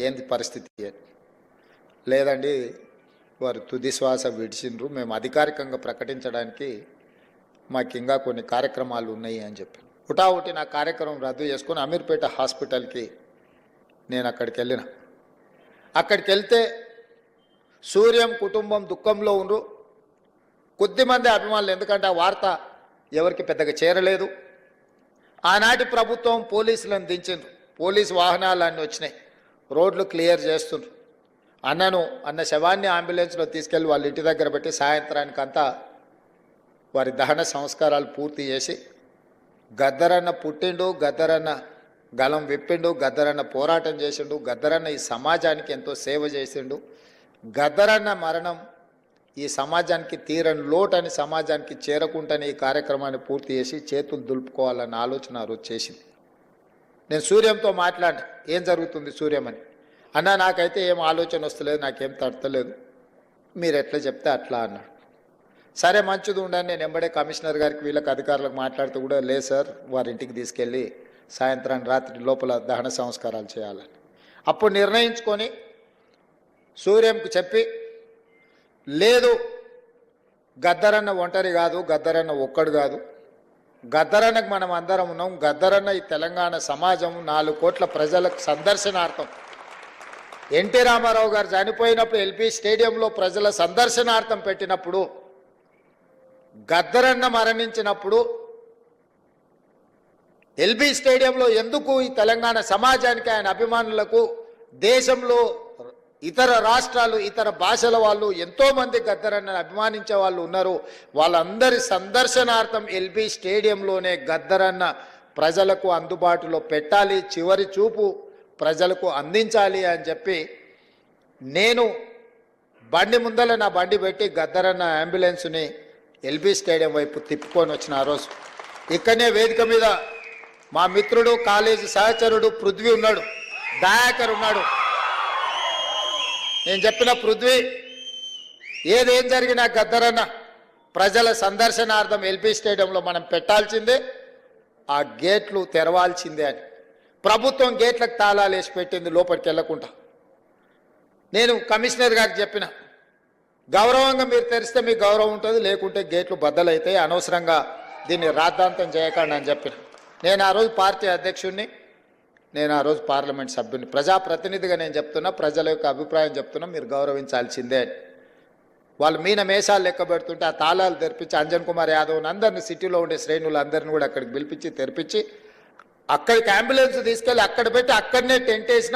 ఏంది పరిస్థితి లేదండి, వారు తుది శ్వాస విడిచిండ్రు, మేము అధికారికంగా ప్రకటించడానికి మాకు ఇంకా కొన్ని కార్యక్రమాలు ఉన్నాయి అని చెప్పి హుటాహుటి నా కార్యక్రమం రద్దు చేసుకుని అమీర్పేట హాస్పిటల్కి నేను అక్కడికి వెళ్ళిన. అక్కడికి వెళ్తే సూర్యం కుటుంబం దుఃఖంలో ఉండ్రు. కొద్దిమంది అభిమానులు, ఎందుకంటే ఆ వార్త ఎవరికి పెద్దగా చేరలేదు. ఆనాటి ప్రభుత్వం పోలీసులను దించిండ్రు, పోలీసు వాహనాలన్నీ వచ్చినాయి, రోడ్లు క్లియర్ చేస్తుండ్రు. అన్న శవాన్ని అంబులెన్స్లో తీసుకెళ్ళి వాళ్ళ ఇంటి దగ్గర పెట్టి సాయంత్రానికంతా వారి దహన సంస్కారాలు పూర్తి చేసి, గద్దరన్న పుట్టిండు, గద్దరన్న గలం విప్పిండు, గద్దరన్న పోరాటం చేసిండు, గద్దరన్న ఈ సమాజానికి ఎంతో సేవ చేసిండు, గద్దరన్న మరణం ఈ సమాజానికి తీరని లోటని సమాజానికి చేరకుండానే ఈ కార్యక్రమాన్ని పూర్తి చేసి చేతులు దులుపుకోవాలన్న ఆలోచన రోజు చేసింది. నేను సూర్యంతో మాట్లాడినా, ఏం జరుగుతుంది సూర్యం అని. అన్నా నాకైతే ఏం ఆలోచన వస్తలేదు, నాకేం తడతలేదు, మీరు ఎట్లా చెప్తే అట్లా అన్నాడు. సరే మంచిది ఉండని నేను ఎంబడే కమిషనర్ గారికి వీళ్ళకి అధికారులకు మాట్లాడుతూ కూడా, లేదు సార్ వారి ఇంటికి తీసుకెళ్ళి సాయంత్రాన్ని రాత్రి లోపల దహన సంస్కారాలు చేయాలని అప్పుడు నిర్ణయించుకొని సూర్యంకు చెప్పి, లేదు గద్దరన్న ఒంటరి కాదు, గద్దరన్న ఒక్కడు కాదు, గద్దరన్నకు మనం అందరం ఉన్నాం, గద్దరన్న ఈ తెలంగాణ సమాజం 4 కోట్ల ప్రజలకు సందర్శనార్థం. ఎన్టీ రామారావు గారు చనిపోయినప్పుడు ఎల్బీ స్టేడియంలో ప్రజల సందర్శనార్థం పెట్టినప్పుడు, గద్దరన్న మరణించినప్పుడు ఎల్బీ స్టేడియంలో ఎందుకు ఈ తెలంగాణ సమాజానికి, ఆయన అభిమానులకు, దేశంలో ఇతర రాష్ట్రాలు ఇతర భాషల వాళ్ళు ఎంతోమంది గద్దరన్నను అభిమానించే వాళ్ళు ఉన్నారు, వాళ్ళందరి సందర్శనార్థం ఎల్బీ స్టేడియంలోనే గద్దరన్న ప్రజలకు అందుబాటులో పెట్టాలి, చివరి చూపు ప్రజలకు అందించాలి అని చెప్పి నేను బండి ముందర నా బండి పెట్టి గద్దరన్న అంబులెన్స్ని ఎల్బీ స్టేడియం వైపు తిప్పుకొని వచ్చిన ఆ రోజు. ఇక్కడనే వేదిక మీద మా మిత్రుడు, కాలేజీ సహచరుడు పృథ్వీ ఉన్నాడు, దయాకర్ ఉన్నాడు. నేను చెప్పిన పృథ్వీ, ఏదేం జరిగినా గద్దరన్న ప్రజల సందర్శనార్థం ఎల్బీ స్టేడియంలో మనం పెట్టాల్సిందే, ఆ గేట్లు తెరవాల్సిందే అని. ప్రభుత్వం గేట్లకు తాళాలు వేసి పెట్టింది లోపలికి వెళ్ళకుండా. నేను కమిషనర్ గారికి చెప్పిన, గౌరవంగా మీరు తెరిస్తే మీకు గౌరవం ఉంటుంది, లేకుంటే గేట్లు బద్దలైతాయి, అనవసరంగా దీన్ని రాద్ధాంతం చేయకండి అని చెప్పిన. నేను ఆ రోజు పార్టీ అధ్యక్షుడిని, నేను ఆ రోజు పార్లమెంట్ సభ్యుని, ప్రజాప్రతినిధిగా నేను చెప్తున్నా, ప్రజల యొక్క అభిప్రాయం చెప్తున్నా, మీరు గౌరవించాల్సిందే అని. వాళ్ళు మీన మేషాలు లెక్క పెడుతుంటే ఆ తాళాలు తెరిపించి అంజన్ కుమార్ యాదవ్ని అందరినీ, సిటీలో ఉండే శ్రేణులు అందరినీ కూడా అక్కడికి పిలిపించి తెరిపించి, అక్కడికి అంబులెన్స్ తీసుకెళ్ళి అక్కడ పెట్టి అక్కడనే టెంట్ వేసిన